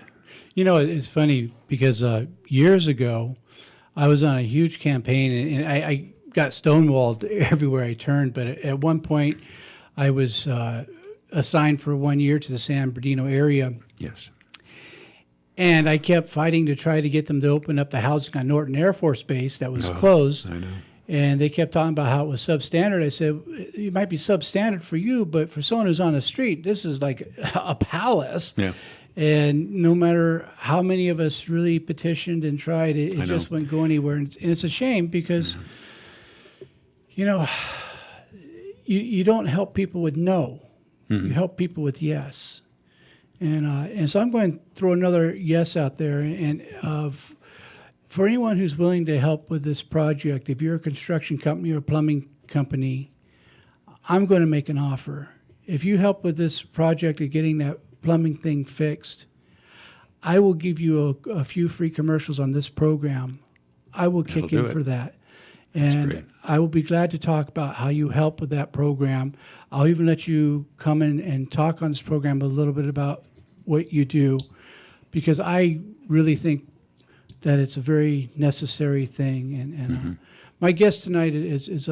It's funny because years ago, I was on a huge campaign, and I got stonewalled everywhere I turned. But at one point, I was assigned for 1 year to the San Bernardino area. Yes. And I kept fighting to try to get them to open up the housing on Norton Air Force Base that was closed. I know. And they kept talking about how it was substandard. I said, it might be substandard for you, but for someone who's on the street, this is like a palace. Yeah. And no matter how many of us really petitioned and tried, it just wouldn't go anywhere. And it's a shame because, you know, you don't help people with no. You help people with yes. And so I'm going to throw another yes out there. And for anyone who's willing to help with this project, if you're a construction company or a plumbing company, I'm going to make an offer. If you help with this project of getting that plumbing thing fixed, I will give you a few free commercials on this program. I will kick in for that. And great. I will be glad to talk about how you help with that program. I'll even let you come in and talk on this program a little bit about what you do, because I really think that it's a very necessary thing. And my guest tonight is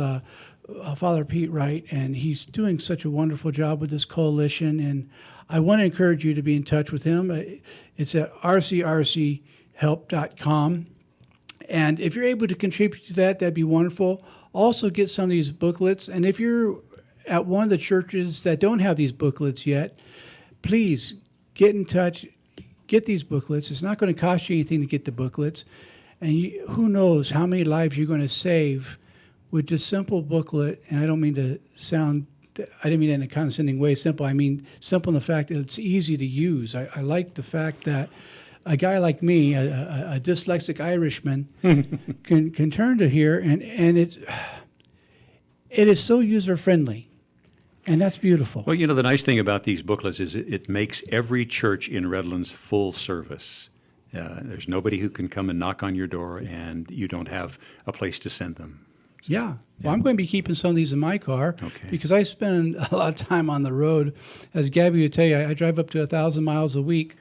Father Pete Wright, and he's doing such a wonderful job with this coalition. And I want to encourage you to be in touch with him. It's at rcrchelp.com. And if you're able to contribute to that, that'd be wonderful. Also get some of these booklets. And if you're at one of the churches that don't have these booklets yet, please get in touch, get these booklets. It's not going to cost you anything to get the booklets. And who knows how many lives you're going to save with just simple booklet. And I don't mean to sound, I didn't mean that in a condescending way, simple. I mean simple in the fact that it's easy to use. I like the fact that a guy like me, a dyslexic Irishman, can turn to here, and it is so user-friendly. And that's beautiful. Well, you know, the nice thing about these booklets is it makes every church in Redlands full service. There's nobody who can come and knock on your door and you don't have a place to send them. Yeah. Well, I'm going to be keeping some of these in my car because I spend a lot of time on the road. As Gabby would tell you, I drive up to 1,000 miles a week.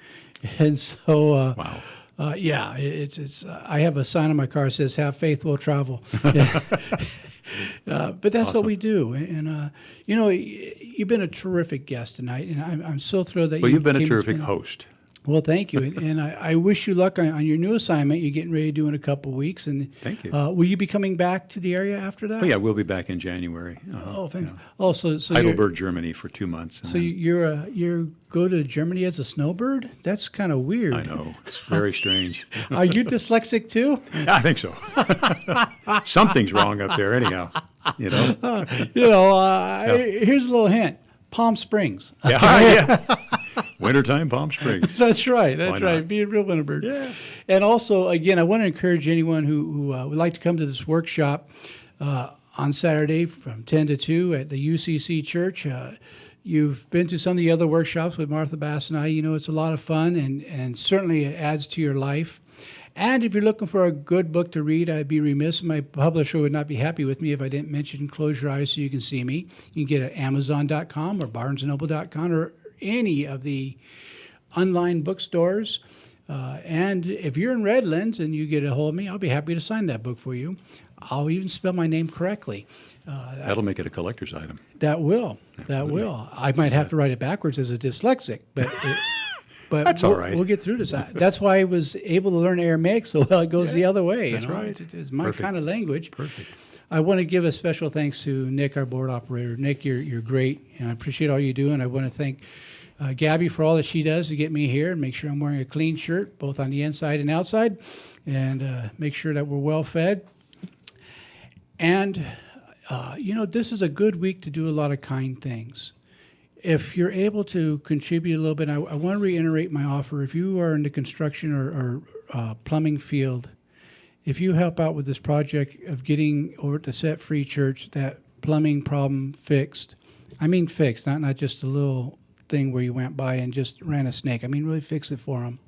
And so, Wow. Yeah, it's. I have a sign on my car that says, "Have faith, will travel." But that's what we do. And, you know, you've been a terrific guest tonight, and I'm so thrilled that you've been a terrific host. Well, thank you. And I wish you luck on your new assignment you're getting ready to do in a couple of weeks. And thank you. Will you be coming back to the area after that? Oh, yeah, we'll be back in January. Oh, thanks. Yeah. Oh, so Heidelberg, Germany for 2 months. So you go to Germany as a snowbird? That's kind of weird. I know. It's very strange. Are you dyslexic too? I think so. Something's wrong up there anyhow, you know. Here's a little hint. Palm Springs. Yeah. Wintertime, Palm Springs. That's right. That's right. Be a real winter bird. Yeah. And also, again, I want to encourage anyone who would like to come to this workshop on Saturday from 10 to 2 at the UCC Church. You've been to some of the other workshops with Martha Bass and I. You know, it's a lot of fun and certainly it adds to your life. And if you're looking for a good book to read, I'd be remiss. My publisher would not be happy with me if I didn't mention Close Your Eyes So You Can See Me. You can get it at Amazon.com or BarnesandNoble.com or any of the online bookstores. And if you're in Redlands and you get a hold of me, I'll be happy to sign that book for you. I'll even spell my name correctly. That'll make it a collector's item. That will. I might have to write it backwards as a dyslexic, but that's all right. We'll get through this. That's why I was able to learn Aramaic so well. It goes the other way. That's right. It's my kind of language. Perfect. I want to give a special thanks to Nick, our board operator. Nick, you're great, and I appreciate all you do. And I want to thank Gabby for all that she does to get me here and make sure I'm wearing a clean shirt, both on the inside and outside, and make sure that we're well fed. And, this is a good week to do a lot of kind things. If you're able to contribute a little bit, I want to reiterate my offer. If you are in the construction or plumbing field, if you help out with this project of getting over to Set Free Church that plumbing problem fixed, I mean fixed, not just a little thing where you went by and just ran a snake. I mean really fix it for them.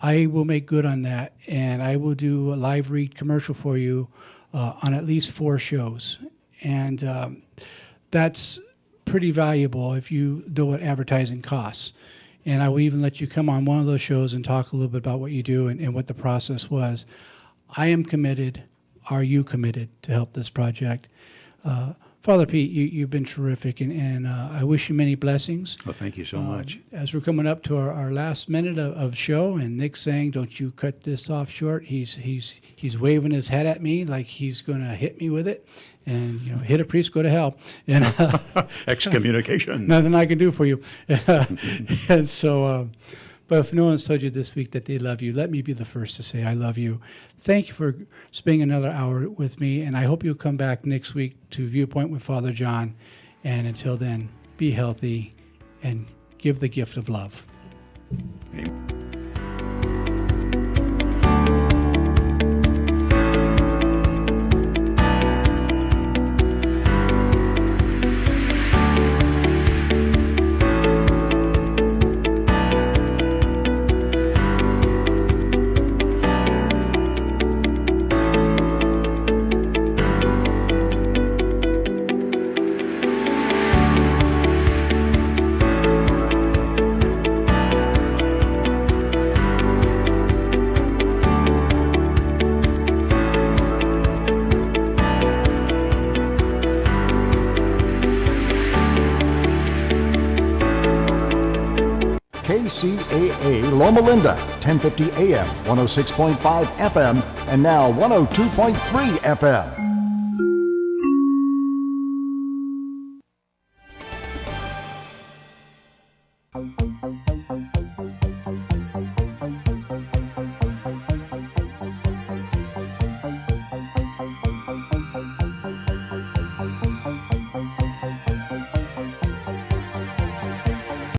I will make good on that, and I will do a live read commercial for you on at least 4 shows. And that's pretty valuable if you know what advertising costs. And I will even let you come on one of those shows and talk a little bit about what you do and what the process was. I am committed. are you committed to help this project? Father Pete, you've been terrific, and I wish you many blessings. Well, thank you so much. As we're coming up to our last minute of show, and Nick's saying, "Don't you cut this off short." He's waving his hat at me like he's going to hit me with it, and hit a priest, go to hell, and Excommunication. nothing I can do for you. And so, but if no one's told you this week that they love you, let me be the first to say I love you. Thank you for spending another hour with me, and I hope you'll come back next week to Viewpoint with Father John. And until then, be healthy and give the gift of love. Amen. KCAA Loma Linda, 1050 AM, 106.5 FM, and now 102.3 FM.